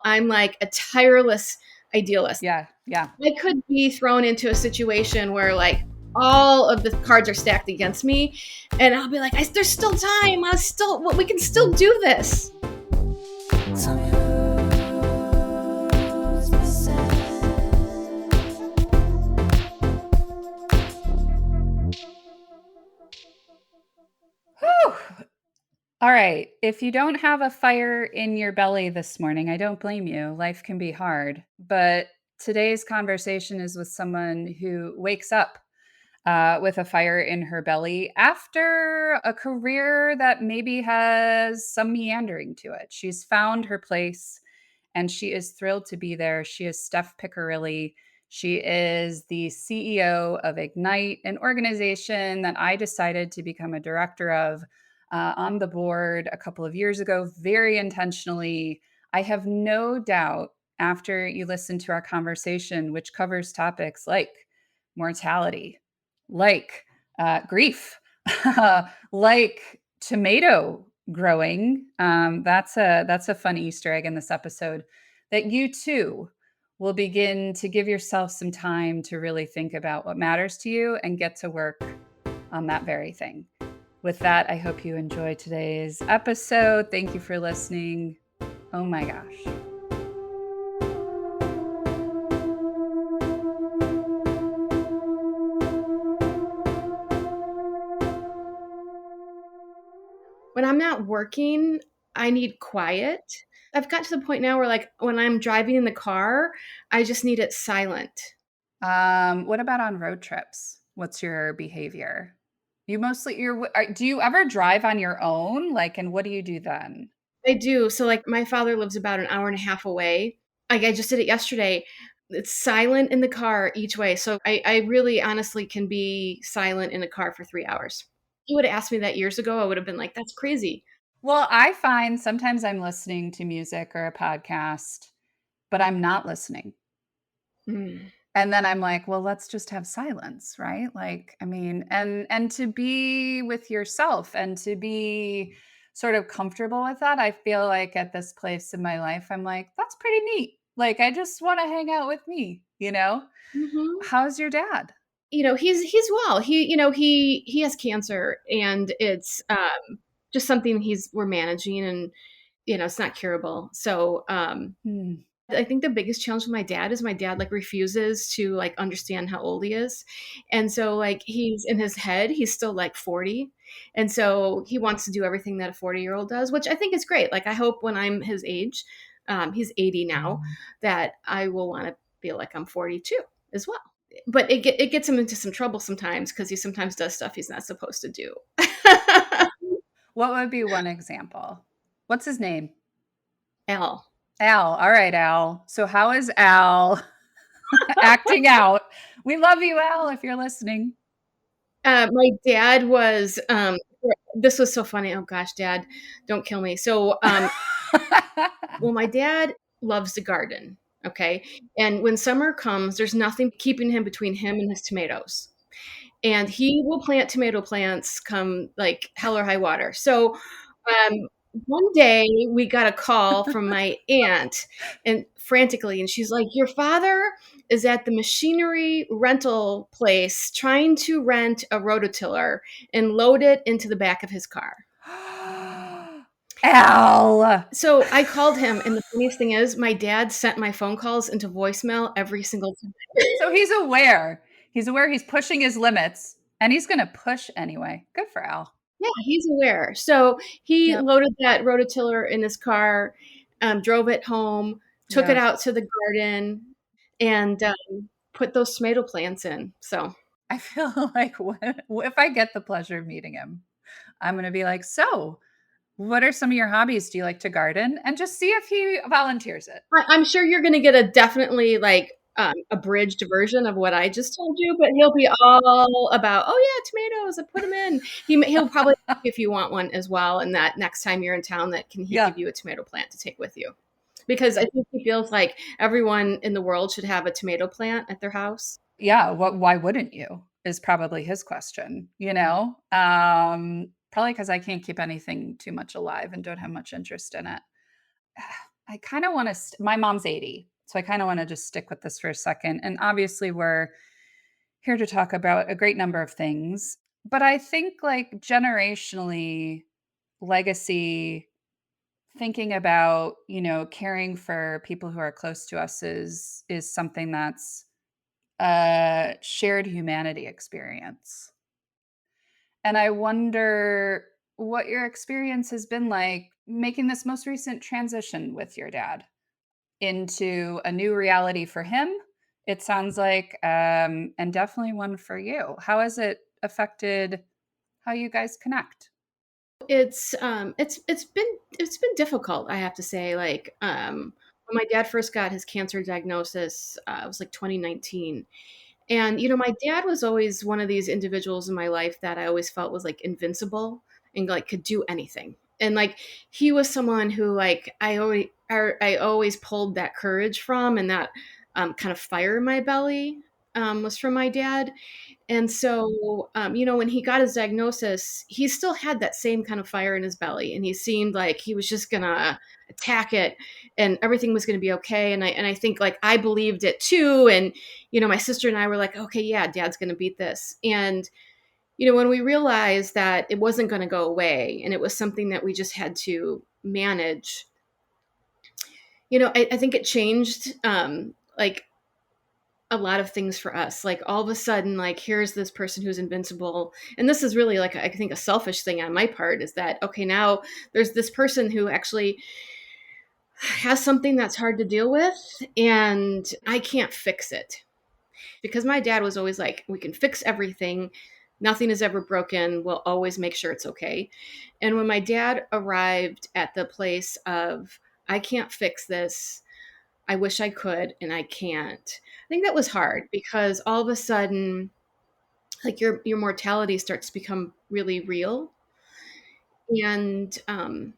I'm like a tireless idealist. Yeah. I could be thrown into a situation where like all of the cards are stacked against me, and I'll be like, there's still time. We can still do this. Whew. All right. If you don't have a fire in your belly this morning, I don't blame you. Life can be hard. But today's conversation is with someone who wakes up with a fire in her belly after a career that maybe has some meandering to it. She's found her place and she is thrilled to be there. She is Steph Piccirilli. She is the CEO of Ignite, an organization that I decided to become a director of on the board a couple of years ago, very intentionally. I have no doubt after you listen to our conversation, which covers topics like mortality, like grief, like tomato growing. That's a fun Easter egg in this episode. That you too will begin to give yourself some time to really think about what matters to you and get to work on that very thing. With that, I hope you enjoy today's episode. Thank you for listening. Oh my gosh. When I'm not working, I need quiet. I've got to the point now where like when I'm driving in the car, I just need it silent. What about on road trips? What's your behavior? Do you ever drive on your own? Like, and what do you do then? I do. So like my father lives about an hour and a half away. Like I just did it yesterday. It's silent in the car each way. So I really honestly can be silent in the car for 3 hours. You would have asked me that years ago, I would have been like, that's crazy. Well, I find sometimes I'm listening to music or a podcast, but I'm not listening. Mm. And then I'm like, well, let's just have silence, right? Like, I mean, and to be with yourself and to be sort of comfortable with that, I feel like at this place in my life, I'm like, that's pretty neat. Like, I just want to hang out with me, you know? Mm-hmm. How's your dad? He's well. He has cancer, and it's just something we're managing, and it's not curable. So I think the biggest challenge with my dad is my dad like refuses to like understand how old he is. And so like he's in his head, he's still like 40. And so he wants to do everything that a 40-year-old does, which I think is great. Like I hope when I'm his age, he's 80 now, that I will want to feel like I'm 42 as well. But it gets him into some trouble sometimes because he sometimes does stuff he's not supposed to do. What would be one example? What's his name? Al. Al. All right, Al. So how is Al acting out? We love you, Al, if you're listening. My dad was this was so funny. Oh gosh, Dad, don't kill me. So well, my dad loves to garden. Okay. And when summer comes, there's nothing keeping him between him and his tomatoes. And he will plant tomato plants come like hell or high water. So one day we got a call from my aunt and frantically, and she's like, your father is at the machinery rental place trying to rent a rototiller and load it into the back of his car. Al. So I called him, and the funniest thing is my dad sent my phone calls into voicemail every single time. So he's aware. He's aware he's pushing his limits, and he's going to push anyway. Good for Al. Yeah, he's aware. So he Yep. loaded that rototiller in his car, drove it home, took it out to the garden, and put those tomato plants in. So I feel like if I get the pleasure of meeting him, I'm going to be like, so what are some of your hobbies? Do you like to garden? And just see if he volunteers it. I'm sure you're going to get a definitely like abridged version of what I just told you, but he'll be all about, oh yeah, tomatoes, I put them in. He'll probably if you want one as well, and that next time you're in town, that he give you a tomato plant to take with you, because I think he feels like everyone in the world should have a tomato plant at their house. Yeah, why wouldn't you? Is probably his question. Probably because I can't keep anything too much alive and don't have much interest in it. I kind of want to, my mom's 80. So I kind of want to just stick with this for a second. And obviously, we're here to talk about a great number of things. But I think, like, generationally, legacy, thinking about, caring for people who are close to us is something that's a shared humanity experience. And I wonder what your experience has been like making this most recent transition with your dad into a new reality for him. It sounds like, and definitely one for you. How has it affected how you guys connect? It's been difficult, I have to say. Like, when my dad first got his cancer diagnosis, it was like 2019. And, my dad was always one of these individuals in my life that I always felt was like invincible and like could do anything. And like he was someone who like I always pulled that courage from, and that kind of fire in my belly was from my dad. And so, when he got his diagnosis, he still had that same kind of fire in his belly, and he seemed like he was just gonna attack it, and everything was gonna be okay. And I think like I believed it too. And my sister and I were like, okay, yeah, Dad's gonna beat this. And when we realized that it wasn't gonna go away, and it was something that we just had to manage, I think it changed like a lot of things for us. Like all of a sudden, like here's this person who's invincible. And this is really like I think a selfish thing on my part, is that okay, now there's this person who actually has something that's hard to deal with, and I can't fix it. Because my dad was always like, we can fix everything. Nothing is ever broken. We'll always make sure it's okay. And when my dad arrived at the place of, I can't fix this, I wish I could, and I can't. I think that was hard because all of a sudden, like your mortality starts to become really real, and kind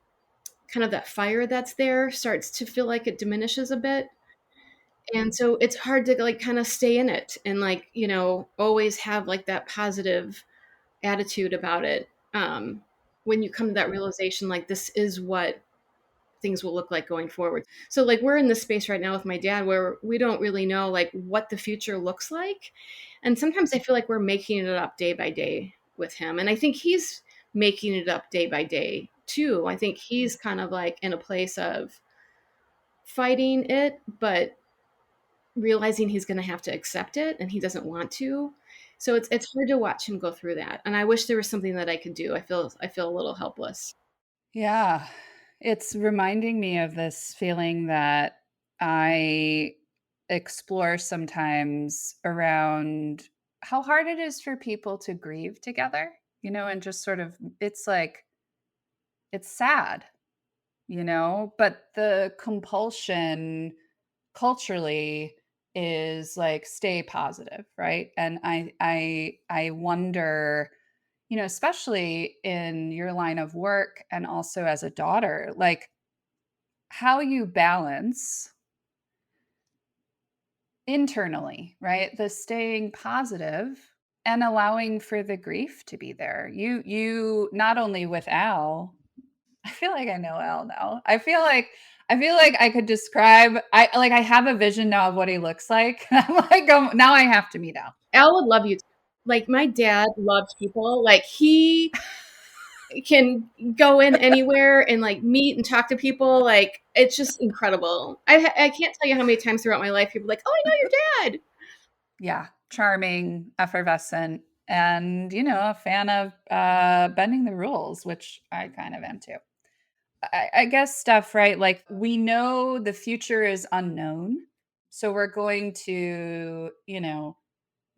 of that fire that's there starts to feel like it diminishes a bit, and so it's hard to like kind of stay in it and like always have like that positive attitude about it. When you come to that realization, like this is what things will look like going forward. So like we're in this space right now with my dad where we don't really know like what the future looks like. And sometimes I feel like we're making it up day by day with him. And I think he's making it up day by day too. I think he's kind of like in a place of fighting it, but realizing he's going to have to accept it and he doesn't want to. So it's hard to watch him go through that. And I wish there was something that I could do. I feel a little helpless. Yeah. It's reminding me of this feeling that I explore sometimes around how hard it is for people to grieve together, and just sort of, it's like, it's sad, but the compulsion culturally is like stay positive, right? And I wonder, especially in your line of work and also as a daughter, like how you balance internally, right? The staying positive and allowing for the grief to be there. You not only with Al, I feel like I know Al now. I feel like I could describe, I have a vision now of what he looks like. I'm like, now I have to meet Al. Al would love you too. Like my dad loves people. Like he can go in anywhere and like meet and talk to people. Like it's just incredible. I can't tell you how many times throughout my life people are like, oh, I know your dad. Yeah, charming, effervescent, and a fan of bending the rules, which I kind of am too. I guess stuff, right? Like we know the future is unknown, so we're going to,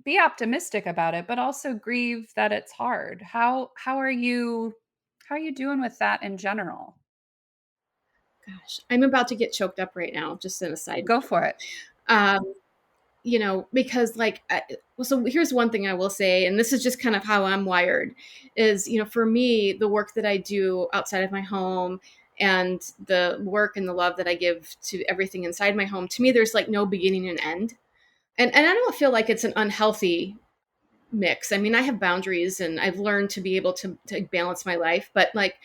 be optimistic about it, but also grieve that it's hard. How are you doing with that in general? Gosh, I'm about to get choked up right now. Just an aside Go for it. note. Because like, well, so here's one thing I will say, and this is just kind of how I'm wired, is for me, the work that I do outside of my home and the work and the love that I give to everything inside my home, to me, there's like no beginning and end. And I don't feel like it's an unhealthy mix. I mean, I have boundaries and I've learned to be able to balance my life, but like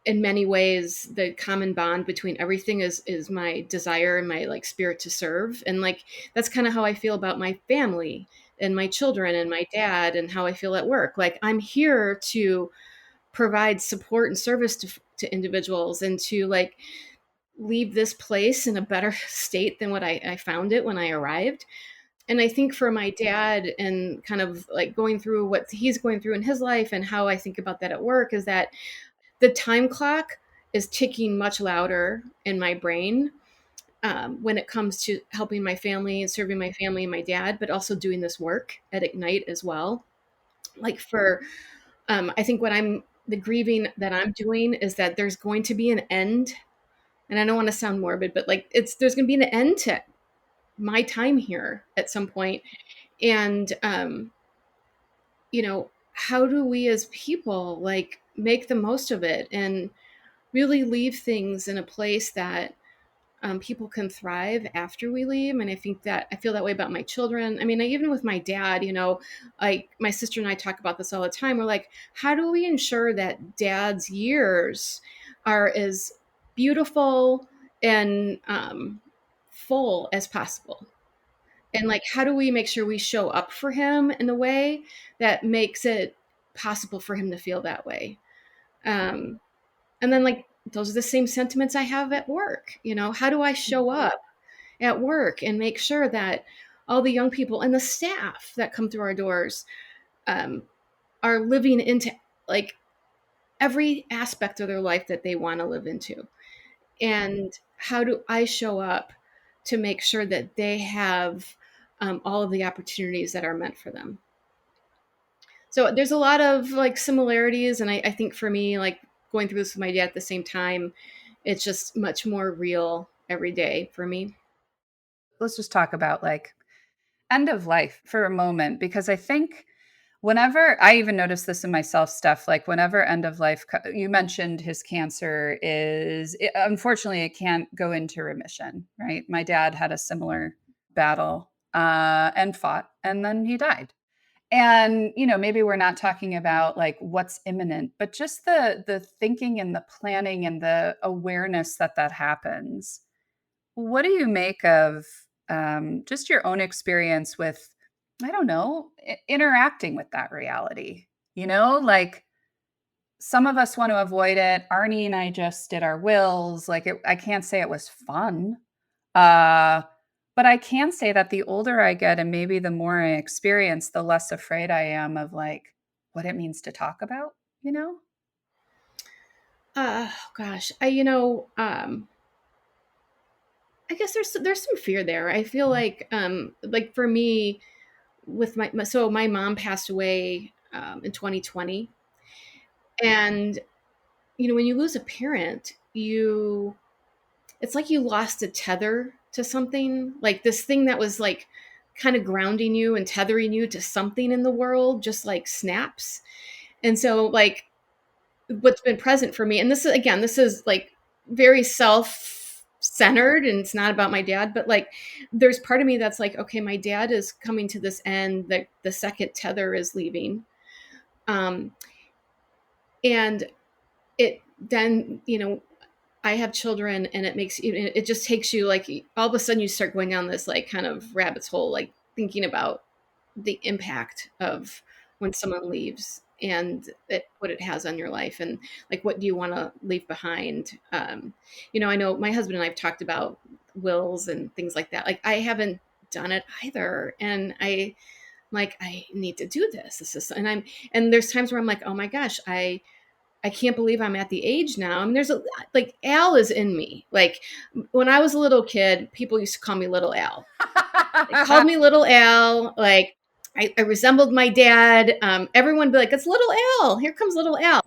in many ways, the common bond between everything is my desire and my like spirit to serve. And like that's kind of how I feel about my family and my children and my dad, and how I feel at work. Like I'm here to provide support and service to individuals, and to like leave this place in a better state than what I found it when I arrived. And I think for my dad, and kind of like going through what he's going through in his life, and how I think about that at work, is that the time clock is ticking much louder in my brain, when it comes to helping my family and serving my family and my dad, but also doing this work at Ignite as well. Like for, I think what the grieving that I'm doing is that there's going to be an end. And I don't want to sound morbid, but like there's going to be an end to my time here at some point. And, how do we as people like make the most of it and really leave things in a place that, people can thrive after we leave. And I feel that way about my children. I mean, even with my dad, like my sister and I talk about this all the time. We're like, how do we ensure that dad's years are as beautiful and, full as possible? And like, how do we make sure we show up for him in a way that makes it possible for him to feel that way? Um, and then like, those are the same sentiments I have at work. How do I show up at work and make sure that all the young people and the staff that come through our doors, um, are living into like every aspect of their life that they want to live into? And how do I show up to make sure that they have, all of the opportunities that are meant for them? So there's a lot of like similarities, and I think for me, like going through this with my dad at the same time, it's just much more real every day for me. Let's just talk about like end of life for a moment, because I think whenever I even notice this in myself, stuff like whenever end of life, you mentioned his cancer unfortunately, it can't go into remission, right? My dad had a similar battle and fought, and then he died. And maybe we're not talking about like what's imminent, but just the thinking and the planning and the awareness that that happens. What do you make of just your own experience with, I don't know, interacting with that reality? Like some of us want to avoid it. Arnie and I just did our wills. Like I can't say it was fun. Uh, but I can say that the older I get and maybe the more I experience, the less afraid I am of like what it means to talk about, you know? Gosh, I guess there's some fear there. I feel like for me, with so my mom passed away, in 2020. And when you lose a parent, it's like you lost a tether to something, like this thing that was like kind of grounding you and tethering you to something in the world just like snaps. And so like what's been present for me, and this is like very self-centered, and it's not about my dad, but like there's part of me that's like, okay, my dad is coming to this end, that the second tether is leaving. um and it then, I have children, and it just takes you like, all of a sudden you start going down this like kind of rabbit's hole, like thinking about the impact of when someone leaves, and what it has on your life, and like what do you want to leave behind. I know my husband and I've talked about wills and things like that. Like I haven't done it either, and I need to do this, and there's times where I'm like, oh my gosh, I can't believe I'm at the age now. I mean, like Al is in me. Like when I was a little kid, people used to call me Little Al. They called me Little Al. Like I resembled my dad. Everyone would be like, "It's Little Al. Here comes Little Al."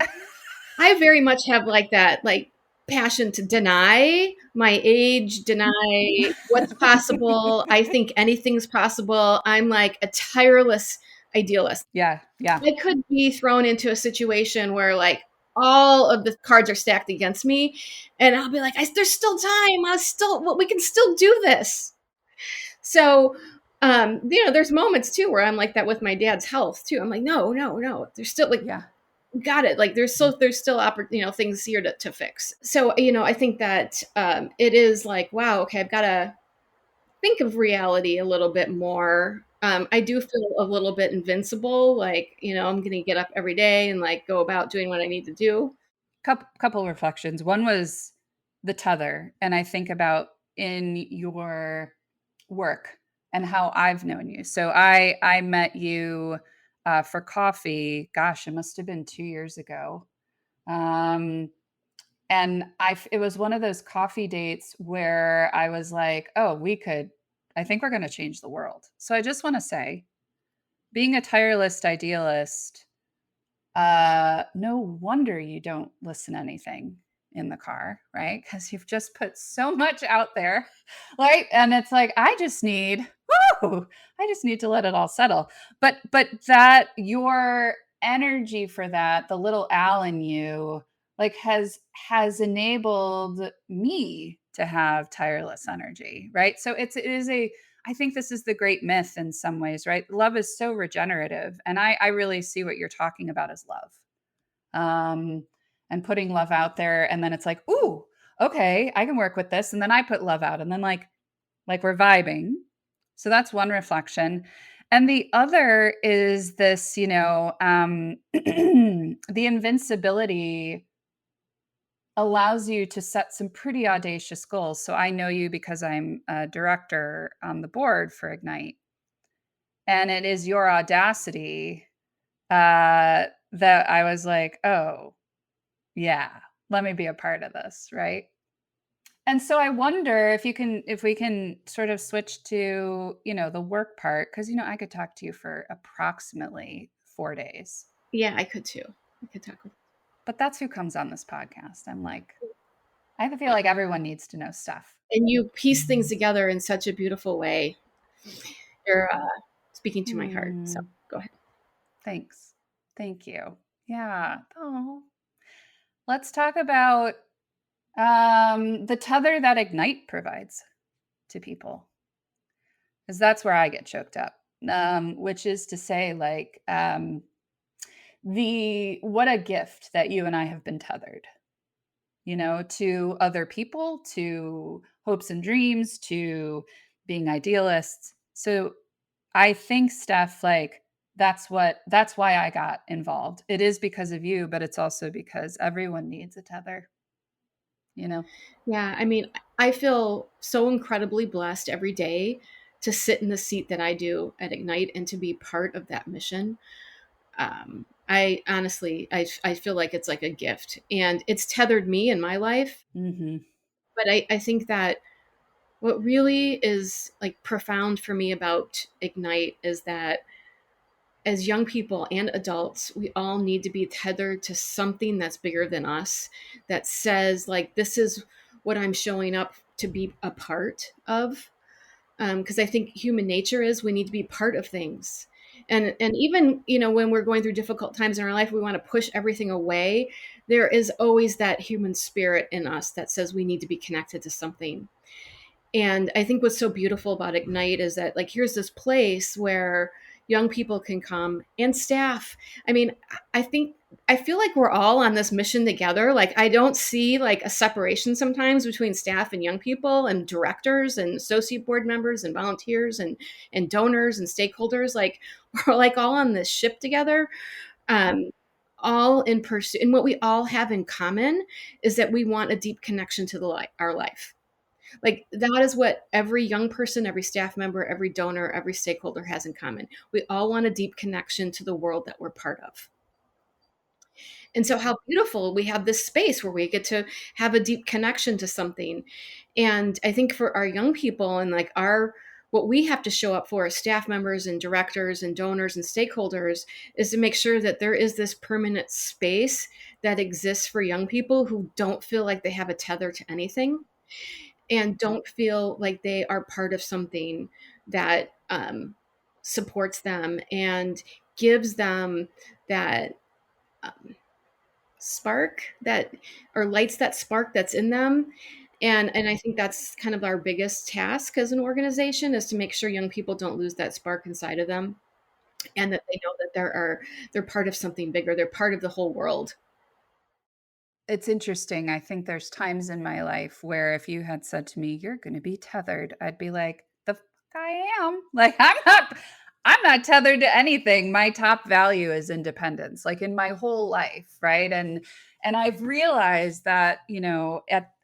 I very much have like that, like passion to deny my age, deny what's possible. I think anything's possible. I'm like a tireless idealist. Yeah, yeah, I could be thrown into a situation where like all of the cards are stacked against me, and I'll be like, there's still time. We can still do this. So, there's moments too where I'm like that with my dad's health too. I'm like, no, no, no. There's still like, yeah. got it. Like there's still things here to fix. So, I think that it is like, wow, okay, I've got to think of reality a little bit more. I do feel a little bit invincible, like, I'm going to get up every day and like go about doing what I need to do. Couple reflections. One was the tether, and I think about in your work and how I've known you. So I met you for coffee. Gosh, it must have been 2 years ago. Um, and it was one of those coffee dates where I was like, oh, I think we're going to change the world. So I just want to say, being a tireless idealist, no wonder you don't listen to anything in the car, right? Because you've just put so much out there, right? And it's like, I just need to let it all settle. But that your energy for that, the little Al in you, like has enabled me to have tireless energy, right? So it is a I think this is the great myth in some ways, right? Love is so regenerative. And I really see what you're talking about as love. Um, and putting love out there. And then it's like, ooh, okay, I can work with this. And then I put love out. And then like we're vibing. So that's one reflection. And the other is this, the invincibility allows you to set some pretty audacious goals. So I know you because I'm a director on the board for Ignite. And it is your audacity that I was like, oh, yeah, let me be a part of this, right? And so I wonder if we can sort of switch to, the work part, because, I could talk to you for approximately 4 days. Yeah, I could too. I could talk with. But that's who comes on this podcast. I'm like, I feel like everyone needs to know stuff. And you piece things together in such a beautiful way. You're speaking to my heart. So Hmm. go ahead. Thanks. Thank you. Yeah. Oh, let's talk about the tether that Ignite provides to people, because that's where I get choked up. Which is to say, like, the what a gift that you and I have been tethered, to other people, to hopes and dreams, to being idealists. So I think, Steph, like that's why I got involved. It is because of you, but it's also because everyone needs a tether, you know? Yeah, I mean, I feel so incredibly blessed every day to sit in the seat that I do at Ignite and to be part of that mission. I honestly, I feel like it's like a gift, and it's tethered me in my life. Mm-hmm. But I think that what really is like profound for me about Ignite is that as young people and adults, we all need to be tethered to something that's bigger than us, that says, like, this is what I'm showing up to be a part of. Because I think human nature is we need to be part of things. And even, when we're going through difficult times in our life, we want to push everything away. There is always that human spirit in us that says we need to be connected to something. And I think what's so beautiful about Ignite is that, like, here's this place where young people can come and staff. I mean, I think I feel like we're all on this mission together. Like, I don't see like a separation sometimes between staff and young people and directors and associate board members and volunteers and donors and stakeholders. Like, we're like all on this ship together. Um, all in pursuit. And what we all have in common is that we want a deep connection to our life. Like, that is what every young person, every staff member, every donor, every stakeholder has in common. We all want a deep connection to the world that we're part of. And so how beautiful we have this space where we get to have a deep connection to something. And I think for our young people and like what we have to show up for as staff members and directors and donors and stakeholders is to make sure that there is this permanent space that exists for young people who don't feel like they have a tether to anything and don't feel like they are part of something that supports them and gives them that um, spark that or lights that spark that's in them. And I think that's kind of our biggest task as an organization is to make sure young people don't lose that spark inside of them. and that they know that they're part of something bigger. They're part of the whole world. It's interesting. I think there's times in my life where if you had said to me, "You're gonna be tethered," I'd be like, "The fuck I am." Like, I'm not tethered to anything. My top value is independence, like in my whole life, right? And I've realized that,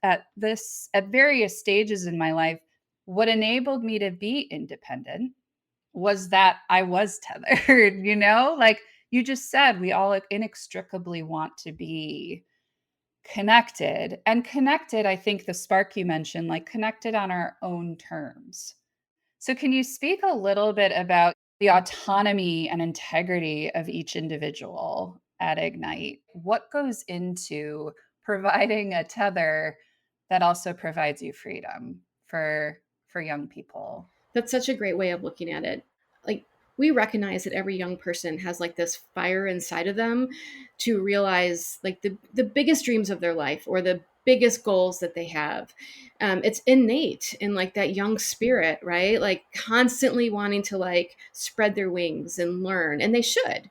at various stages in my life, what enabled me to be independent was that I was tethered, Like you just said, we all inextricably want to be connected. And connected, I think the spark you mentioned, like connected on our own terms. So, can you speak a little bit about the autonomy and integrity of each individual at Ignite? What goes into providing a tether that also provides you freedom for young people? That's such a great way of looking at it. Like, we recognize that every young person has like this fire inside of them to realize like the biggest dreams of their life or the biggest goals that they have. It's innate in like that young spirit, right? Like constantly wanting to like spread their wings and learn, and they should.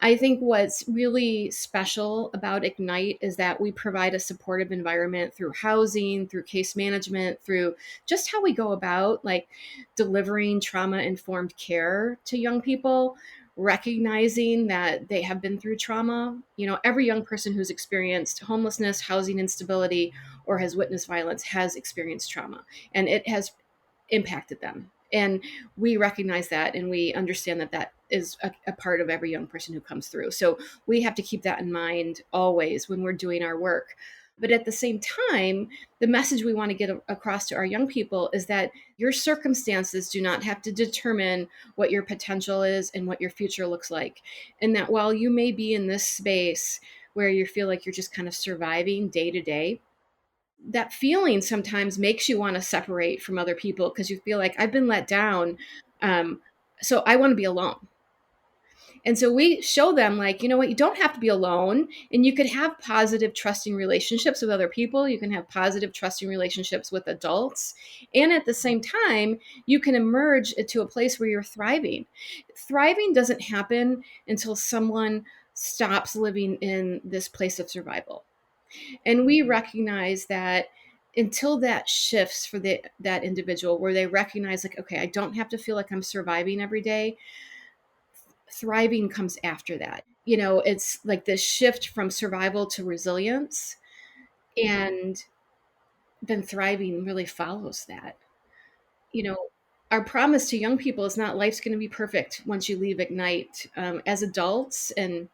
I think what's really special about Ignite is that we provide a supportive environment through housing, through case management, through just how we go about like delivering trauma informed care to young people, recognizing that they have been through trauma. You know, every young person who's experienced homelessness, housing instability, or has witnessed violence has experienced trauma, and it has impacted them. And we recognize that, and we understand that that is a part of every young person who comes through. So we have to keep that in mind always when we're doing our work. But at the same time, the message we want to get across to our young people is that your circumstances do not have to determine what your potential is and what your future looks like. And that while you may be in this space where you feel like you're just kind of surviving day to day, that feeling sometimes makes you want to separate from other people because you feel like I've been let down. Um, so I want to be alone. And so we show them, like, you know what, you don't have to be alone. And you could have positive, trusting relationships with other people. You can have positive, trusting relationships with adults. And at the same time, you can emerge into a place where you're thriving. Thriving doesn't happen until someone stops living in this place of survival. And we recognize that until that shifts for that individual where they recognize like, okay, I don't have to feel like I'm surviving every day, thriving comes after that. You know, it's like this shift from survival to resilience, and then thriving really follows that. You know, our promise to young people is not life's going to be perfect once you leave Ignite. As adults and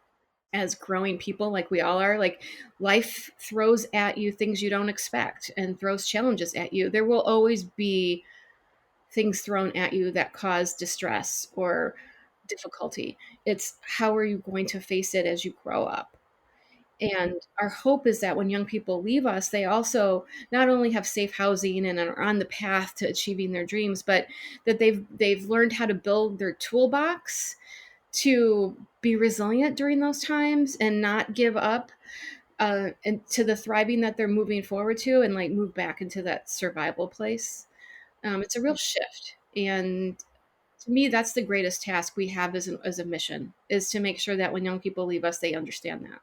as growing people like we all are, like life throws at you things you don't expect and throws challenges at you. There will always be things thrown at you that cause distress or difficulty. It's how are you going to face it as you grow up? And our hope is that when young people leave us, they also not only have safe housing and are on the path to achieving their dreams, but that they've learned how to build their toolbox to be resilient during those times and not give up, and to the thriving that they're moving forward to, and like move back into that survival place. It's a real shift. And to me, that's the greatest task we have as a mission, is to make sure that when young people leave us, they understand that.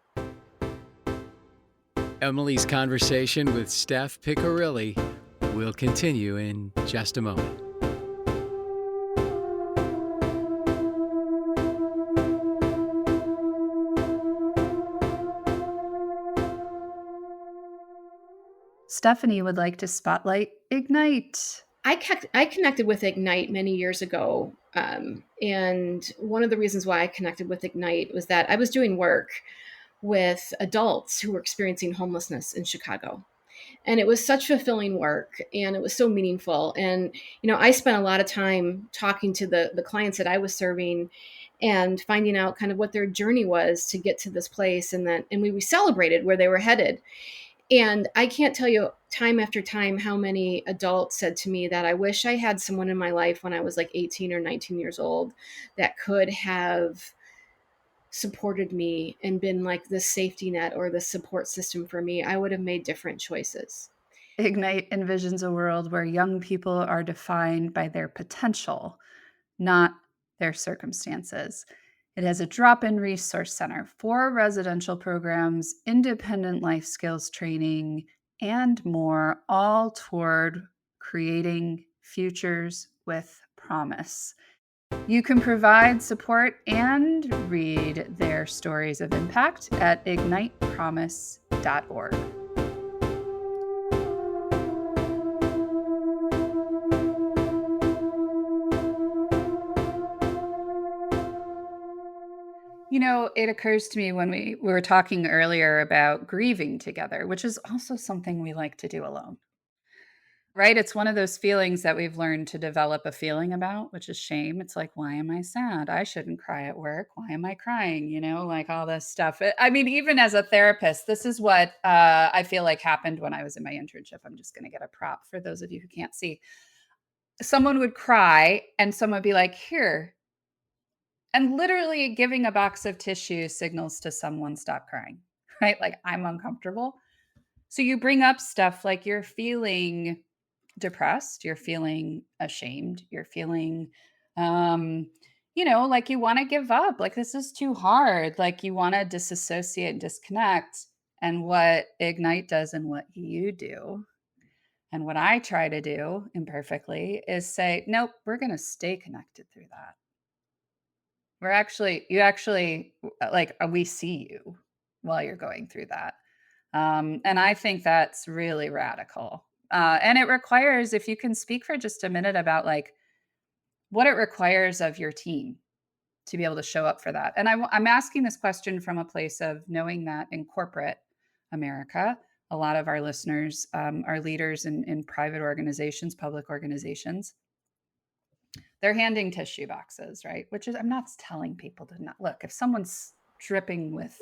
Emily's conversation with Steph Piccirilli will continue in just a moment. Stephanie would like to spotlight Ignite. I connected with Ignite many years ago. And one of the reasons why I connected with Ignite was that I was doing work with adults who were experiencing homelessness in Chicago. And it was such fulfilling work, and it was so meaningful. And, you know, I spent a lot of time talking to the clients that I was serving and finding out kind of what their journey was to get to this place. And we celebrated where they were headed. And I can't tell you time after time how many adults said to me that I wish I had someone in my life when I was like 18 or 19 years old that could have supported me and been like the safety net or the support system for me. I would have made different choices. Ignite envisions a world where young people are defined by their potential, not their circumstances. It has a drop-in resource center, 4 residential programs, independent life skills training, and more, all toward creating futures with promise. You can provide support and read their stories of impact at ignitepromise.org. You know, it occurs to me when we were talking earlier about grieving together, which is also something we like to do alone, right? It's one of those feelings that we've learned to develop a feeling about, which is shame. It's like, why am I sad? I shouldn't cry at work. Why am I crying? You know, like all this stuff. I mean, even as a therapist, this is what I feel like happened when I was in my internship. I'm just going to get a prop for those of you who can't see. Someone would cry and someone would be like, here. And literally giving a box of tissue signals to someone, stop crying, right? Like, I'm uncomfortable. So you bring up stuff like you're feeling depressed, you're feeling ashamed, you're feeling, like you want to give up, like this is too hard, like you want to disassociate and disconnect. And what Ignite does and what you do and what I try to do imperfectly is say, nope, we're going to stay connected through that. We see you while you're going through that. And I think that's really radical. And it requires, if you can speak for just a minute about like what it requires of your team to be able to show up for that. And I'm asking this question from a place of knowing that in corporate America, a lot of our listeners are leaders in private organizations, public organizations. They're handing tissue boxes, right? Which is, I'm not telling people to not look. If someone's dripping with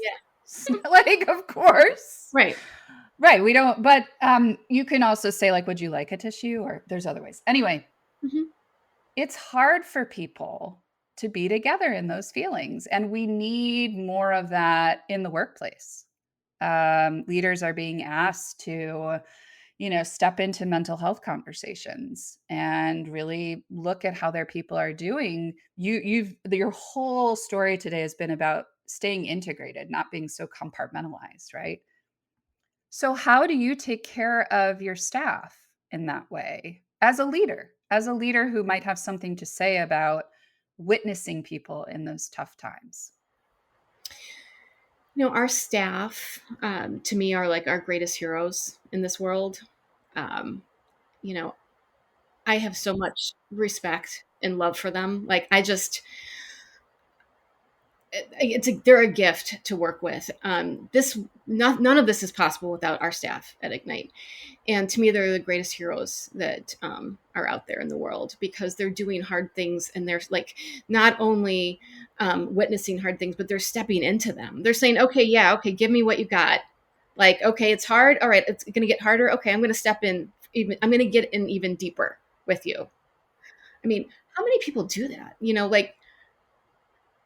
like, of course. Right. Right. We don't, but you can also say, like, would you like a tissue? Or there's other ways. Anyway, It's hard for people to be together in those feelings. And we need more of that in the workplace. Leaders are being asked to step into mental health conversations and really look at how their people are doing. Your whole story today has been about staying integrated, not being so compartmentalized, right? So how do you take care of your staff in that way as a leader who might have something to say about witnessing people in those tough times? Our staff, to me, are like our greatest heroes in this world. I have so much respect and love for them. Like, they're a gift to work with. None of this is possible without our staff at Ignite. And to me, they're the greatest heroes that are out there in the world, because they're doing hard things, and they're like not only witnessing hard things, but they're stepping into them. They're saying, okay, give me what you got. Like, okay, it's hard. All right, it's going to get harder. Okay, I'm going to step in. I'm going to get in even deeper with you. I mean, how many people do that? Like,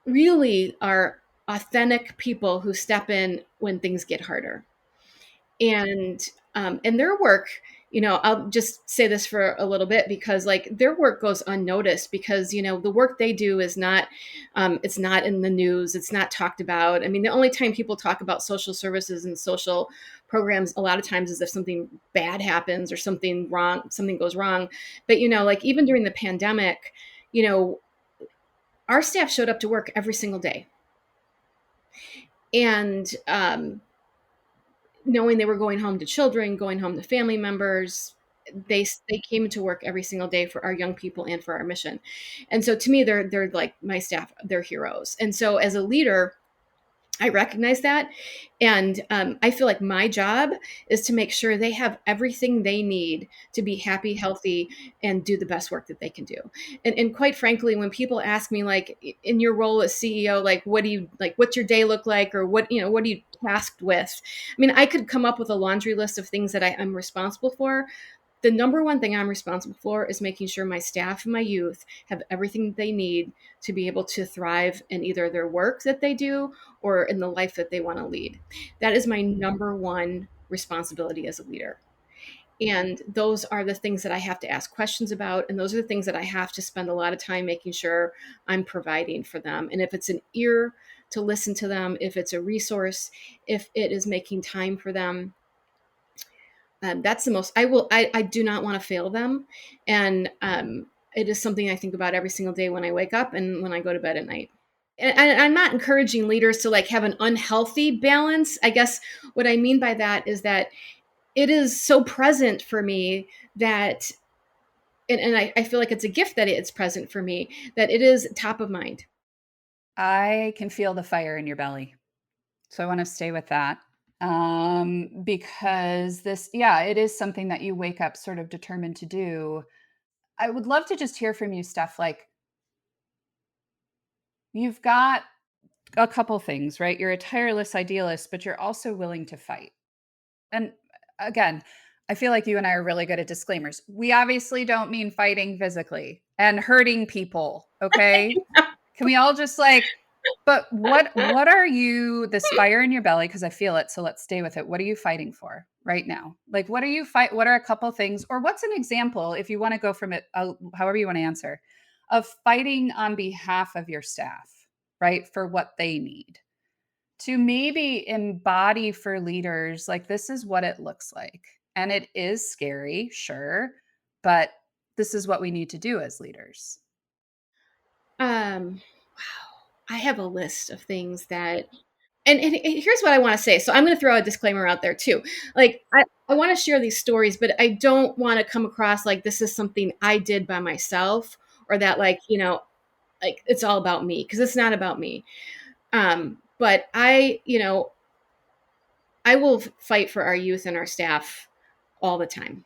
really are authentic people who step in when things get harder. And their work, I'll just say this for a little bit, because like their work goes unnoticed, because the work they do is not it's not in the news, it's not talked about. I mean, the only time people talk about social services and social programs a lot of times is if something bad happens or something goes wrong. But like even during the pandemic, our staff showed up to work every single day. And knowing they were going home to children, going home to family members, they came to work every single day for our young people and for our mission. And so to me, they're like my staff, they're heroes. And so as a leader, I recognize that. And I feel like my job is to make sure they have everything they need to be happy, healthy, and do the best work that they can do. And quite frankly, when people ask me, like, in your role as CEO, like, what's your day look like? Or what are you tasked with? I mean, I could come up with a laundry list of things that I'm responsible for. The number one thing I'm responsible for is making sure my staff and my youth have everything they need to be able to thrive in either their work that they do or in the life that they want to lead. That is my number one responsibility as a leader. And those are the things that I have to ask questions about. And those are the things that I have to spend a lot of time making sure I'm providing for them. And if it's an ear to listen to them, if it's a resource, if it is making time for them, that's the most I do not want to fail them. And it is something I think about every single day when I wake up and when I go to bed at night. And I'm not encouraging leaders to like have an unhealthy balance. I guess what I mean by that is that it is so present for me that, and I feel like it's a gift that it's present for me, that it is top of mind. I can feel the fire in your belly. So I want to stay with that. Because this, yeah, it is something that you wake up sort of determined to do. I would love to just hear from you, Steph. Like, you've got a couple things, right? You're a tireless idealist, but you're also willing to fight. And again, I feel like you and I are really good at disclaimers. We obviously don't mean fighting physically and hurting people, okay? Can we all just like, but what are you, this fire in your belly, because I feel it, so let's stay with it. What are you fighting for right now? Like, what are you fight? What are a couple things, or what's an example, if you want to go from it, however you want to answer, of fighting on behalf of your staff, right? For what they need, to maybe embody for leaders, like, this is what it looks like. And it is scary, sure, but this is what we need to do as leaders. Wow. I have a list of things that, and here's what I want to say. So I'm going to throw a disclaimer out there too. Like, I want to share these stories, but I don't want to come across like this is something I did by myself, or that like, like it's all about me, because it's not about me. But I will fight for our youth and our staff all the time.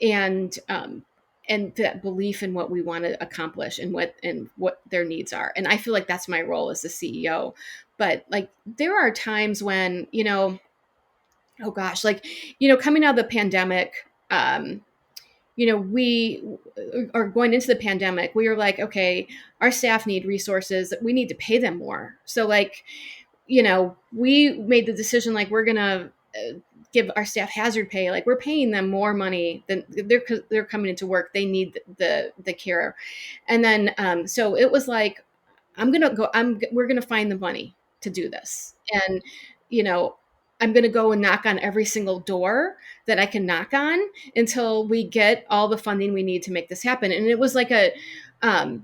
And that belief in what we want to accomplish and what their needs are. And I feel like that's my role as the CEO. But like there are times when, oh gosh, like, coming out of the pandemic, we are going into the pandemic, we were like, okay, our staff need resources. We need to pay them more. So like, we made the decision, like, we're going to give our staff hazard pay. Like, we're paying them more money than they're coming into work. They need the care. And then, so it was like, we're going to find the money to do this. And, you know, I'm going to go and knock on every single door that I can knock on until we get all the funding we need to make this happen. And it was like it was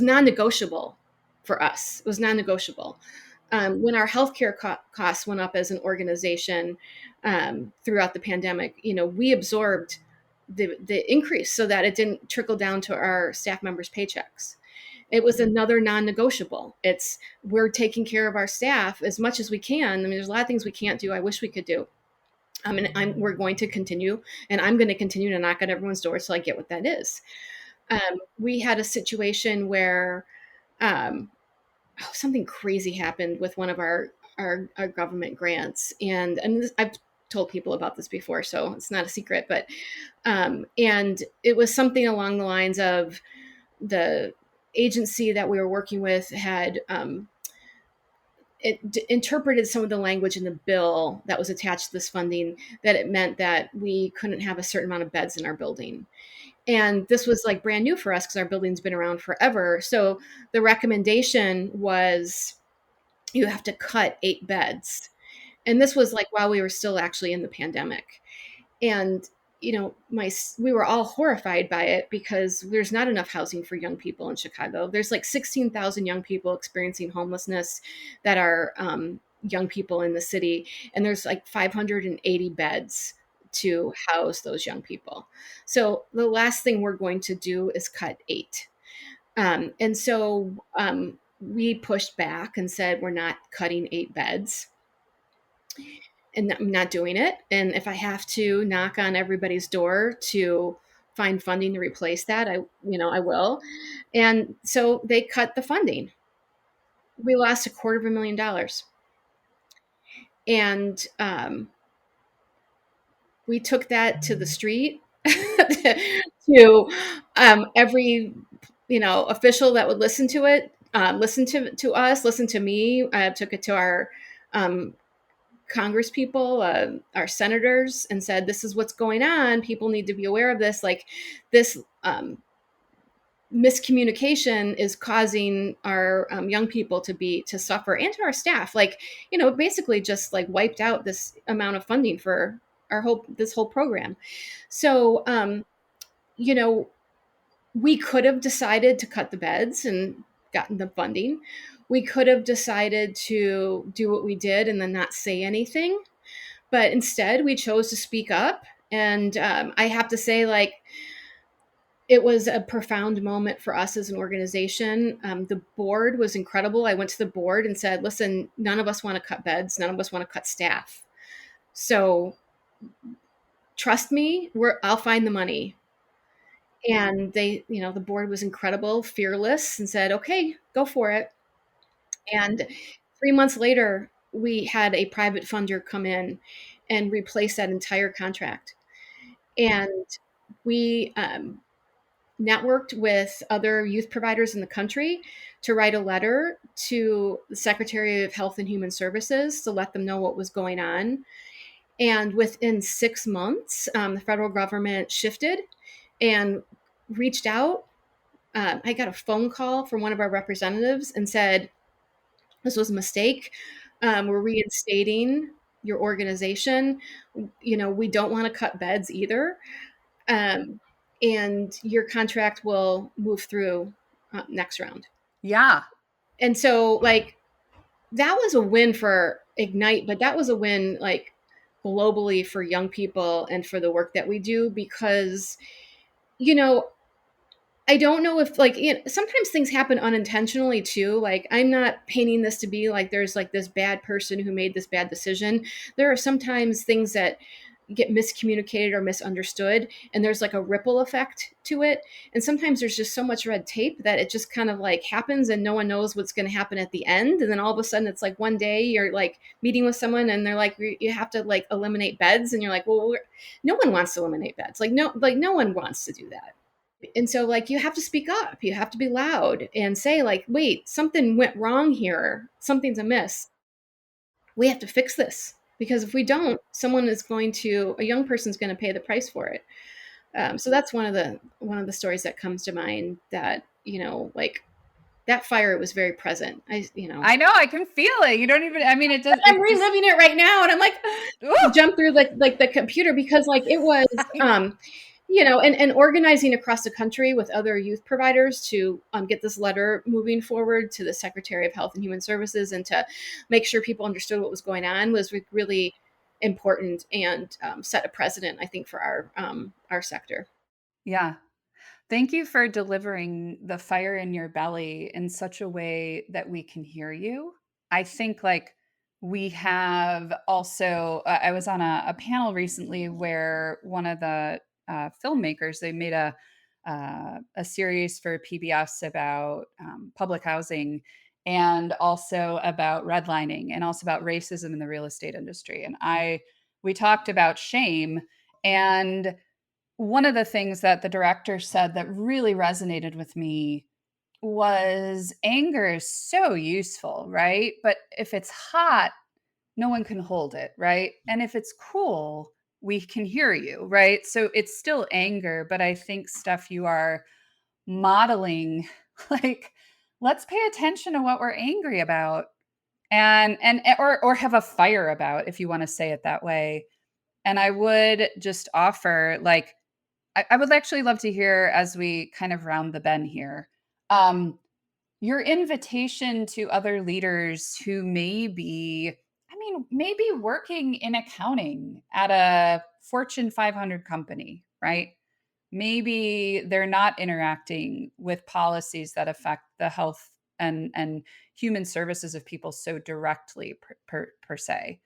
non-negotiable for us. It was non-negotiable. When our healthcare costs went up as an organization throughout the pandemic, we absorbed the increase so that it didn't trickle down to our staff members' paychecks. It was another non-negotiable. We're taking care of our staff as much as we can. I mean, there's a lot of things we can't do. I wish we could do. We're going to continue, and I'm going to continue to knock on everyone's doors till I get what that is. We had a situation where something crazy happened with one of our government grants, and I've told people about this before, so it's not a secret. But and it was something along the lines of the agency that we were working with had interpreted some of the language in the bill that was attached to this funding, that it meant that we couldn't have a certain amount of beds in our building. And this was like brand new for us because our building's been around forever. So the recommendation was you have to cut 8 beds. And this was like while we were still actually in the pandemic. And, we were all horrified by it because there's not enough housing for young people in Chicago. There's like 16,000 young people experiencing homelessness that are young people in the city. And there's like 580 beds to house those young people. So the last thing we're going to do is cut 8. And so we pushed back and said, we're not cutting 8 beds. And I'm not doing it. And if I have to knock on everybody's door to find funding to replace that, I will. And so they cut the funding. We lost $250,000. And we took that to the street to every, official that would listen to it, listen to us, listen to me. I took it to our Congress people, our senators, and said, "This is what's going on. People need to be aware of this. Like this miscommunication is causing our young people to suffer, and to our staff. Like, basically just like wiped out this amount of funding for this whole program." So, you know, we could have decided to cut the beds and gotten the funding. We could have decided to do what we did and then not say anything. But instead, we chose to speak up. And I have to say, like, it was a profound moment for us as an organization. The board was incredible. I went to the board and said, "Listen, none of us want to cut beds. None of us want to cut staff. So trust me, I'll find the money." And the board was incredible, fearless, and said, "Okay, go for it." And 3 months later, we had a private funder come in and replace that entire contract. And we networked with other youth providers in the country to write a letter to the Secretary of Health and Human Services to let them know what was going on. And within 6 months, the federal government shifted and reached out. I got a phone call from one of our representatives and said, "This was a mistake. We're reinstating your organization. We don't want to cut beds either. Um, and your contract will move through next round." Yeah. And so, like, that was a win for Ignite, but that was a win, like, globally for young people and for the work that we do, because, you know, I don't know if, like, sometimes things happen unintentionally too. Like, I'm not painting this to be like there's like this bad person who made this bad decision. There are sometimes things that get miscommunicated or misunderstood, and there's like a ripple effect to it. And sometimes there's just so much red tape that it just kind of like happens and no one knows what's going to happen at the end. And then all of a sudden it's like one day you're like meeting with someone and they're like, "You have to like eliminate beds." And you're like, "Well, no one wants to eliminate beds. Like, no one wants to do that." And so, like, you have to speak up, you have to be loud and say, like, "Wait, something went wrong here, something's amiss, we have to fix this, because if we don't, a young person's going to pay the price for it." So that's one of the stories that comes to mind, that, like, that fire was very present. I know, I can feel it. You don't even, I mean, I'm reliving it right now, and I'm like, jump through like the computer, because like it was and organizing across the country with other youth providers to get this letter moving forward to the Secretary of Health and Human Services, and to make sure people understood what was going on, was really important, and set a precedent, I think, for our sector. Yeah. Thank you for delivering the fire in your belly in such a way that we can hear you. I think, like, we have also, I was on a panel recently where one of the filmmakers, they made a series for PBS about public housing, and also about redlining, and also about racism in the real estate industry. And we talked about shame, and one of the things that the director said that really resonated with me was, anger is so useful, right? But if it's hot, no one can hold it, right? And if it's cool, we can hear you, right? So it's still anger, but I think, Steph, you are modeling like, let's pay attention to what we're angry about, or have a fire about, if you want to say it that way. And I would just offer, like, I would actually love to hear, as we kind of round the bend here, your invitation to other leaders who maybe working in accounting at a Fortune 500 company, right? Maybe they're not interacting with policies that affect the health and human services of people so directly, per se.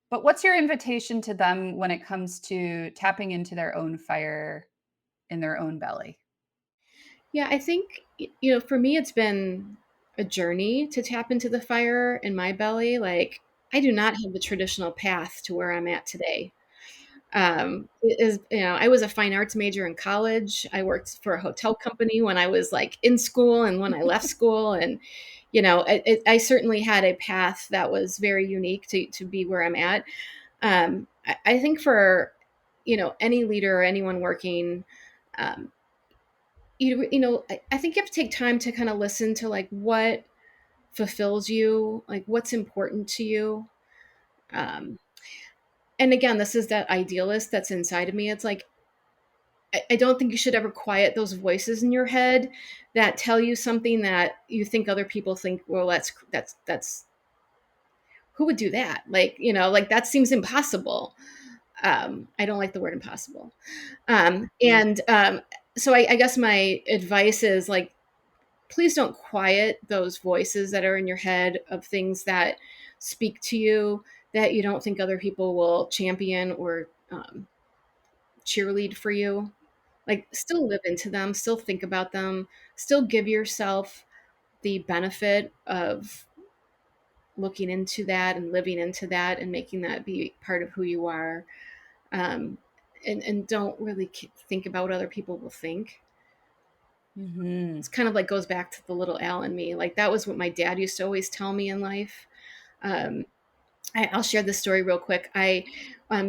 But what's your invitation to them when it comes to tapping into their own fire in their own belly? Yeah, I think, for me, it's been a journey to tap into the fire in my belly. Like, I do not have the traditional path to where I'm at today. I was a fine arts major in college. I worked for a hotel company when I was like in school and when I left school. And, I certainly had a path that was very unique to be where I'm at. I think for, any leader or anyone working, um, I think you have to take time to kind of listen to like what fulfills you, like what's important to you. Um, and again, this is that idealist that's inside of me. It's like, I don't think you should ever quiet those voices in your head that tell you something that you think other people think, well, that's who would do that? Like, like that seems impossible. I don't like the word impossible. And so I guess my advice is like, please don't quiet those voices that are in your head of things that speak to you that you don't think other people will champion or cheerlead for you. Like, still live into them, still think about them, still give yourself the benefit of looking into that and living into that and making that be part of who you are. Um, and don't really think about what other people will think. Mm-hmm. It's kind of like goes back to the little Al in me. Like, that was what my dad used to always tell me in life. Um, I'll share this story real quick. I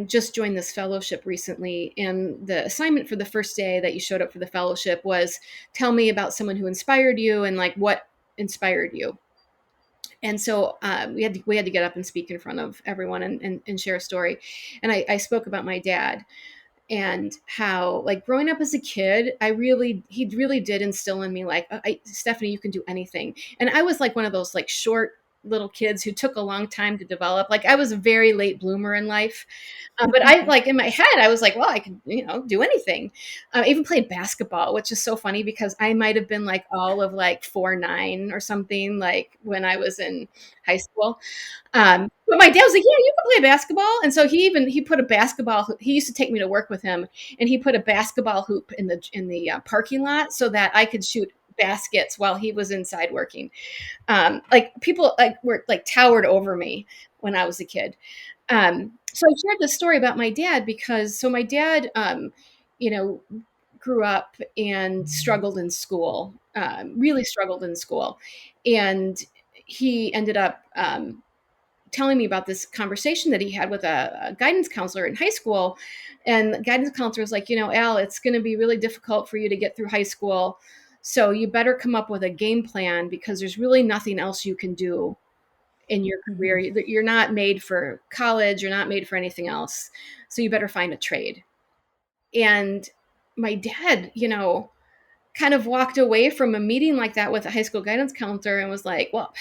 just joined this fellowship recently, and the assignment for the first day that you showed up for the fellowship was tell me about someone who inspired you and like what inspired you. And so we had to get up and speak in front of everyone and share a story. And I spoke about my dad and how like growing up as a kid, he really did instill in me like, Stephanie, you can do anything. And I was like one of those like short little kids who took a long time to develop. Like I was a very late bloomer in life. But I like in my head, I was like, well, I can, do anything. I even played basketball, which is so funny because I might have been like all of like 4'9" or something like when I was in high school. But my dad was like, "Yeah, you can play basketball." And so he put a basketball. He used to take me to work with him, and he put a basketball hoop in the parking lot so that I could shoot baskets while he was inside working. Like people like were like towered over me when I was a kid. So I shared this story about my dad because my dad, you know, grew up and struggled in school, really struggled in school, and he ended up telling me about this conversation that he had with a guidance counselor in high school. And the guidance counselor was like, Al, it's going to be really difficult for you to get through high school. So you better come up with a game plan because there's really nothing else you can do in your Mm-hmm. career. You're not made for college. You're not made for anything else. So you better find a trade. And my dad, kind of walked away from a meeting like that with a high school guidance counselor and was like, well,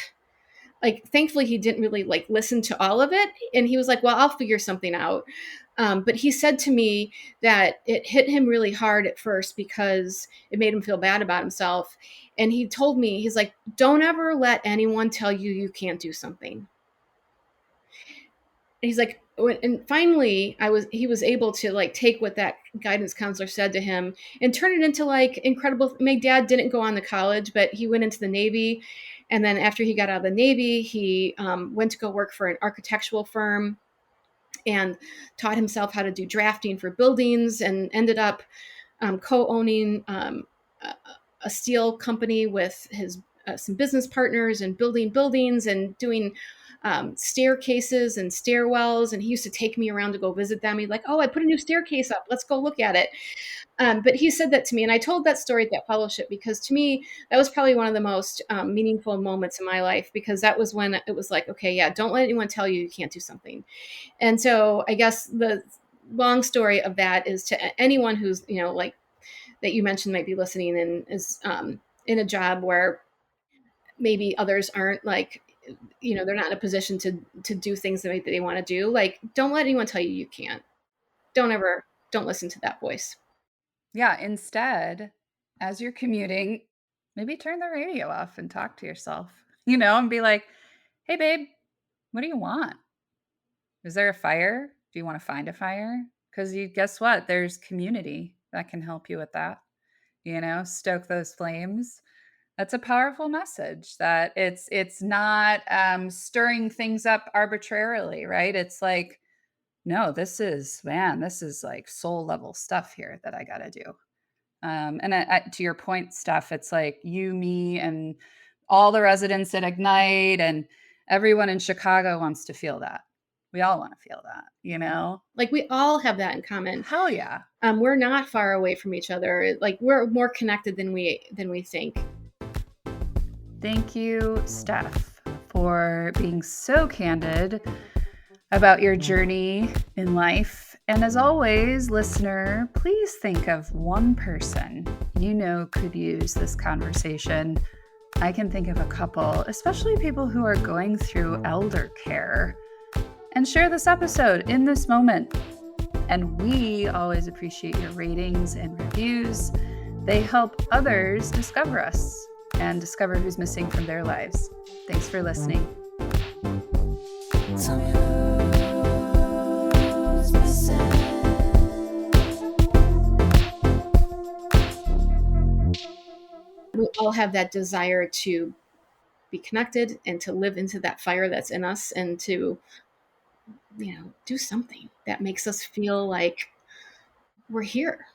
like thankfully he didn't really like listen to all of it, and he was like, well, I'll figure something out. But he said to me that it hit him really hard at first because it made him feel bad about himself. And he told me, he's like, don't ever let anyone tell you you can't do something. And he's like, and finally he was able to like take what that guidance counselor said to him and turn it into like incredible. My dad didn't go on to college, but he went into the Navy. And then after he got out of the Navy, he went to go work for an architectural firm and taught himself how to do drafting for buildings and ended up co-owning a, a steel company with his some business partners and building buildings and doing staircases and stairwells. And he used to take me around to go visit them. He'd like, oh, I put a new staircase up. Let's go look at it. But he said that to me, and I told that story at that fellowship because to me, that was probably one of the most meaningful moments in my life because that was when it was like, okay, yeah, don't let anyone tell you you can't do something. And so I guess the long story of that is to anyone who's, like that you mentioned might be listening and is in a job where maybe others aren't like, they're not in a position to do things that they want to do. Like, don't let anyone tell you you can't. Don't listen to that voice. Yeah, instead, as you're commuting, maybe turn the radio off and talk to yourself, and be like, "Hey babe, what do you want? Is there a fire? Do you want to find a fire? Because you guess what? There's community that can help you with that. Stoke those flames. That's a powerful message that it's not stirring things up arbitrarily, right? It's like no, this is like soul level stuff here that I got to do. And to your point, Steph, it's like you, me, and all the residents at Ignite and everyone in Chicago wants to feel that. We all want to feel that, you know? Like we all have that in common. Hell yeah. We're not far away from each other. Like we're more connected than we think. Thank you, Steph, for being so candid about your journey in life. And as always, listener, please think of one person you know could use this conversation. I can think of a couple, especially people who are going through elder care. And share this episode in this moment. And we always appreciate your ratings and reviews. They help others discover us and discover who's missing from their lives. Thanks for listening. We all have that desire to be connected and to live into that fire that's in us and to, do something that makes us feel like we're here.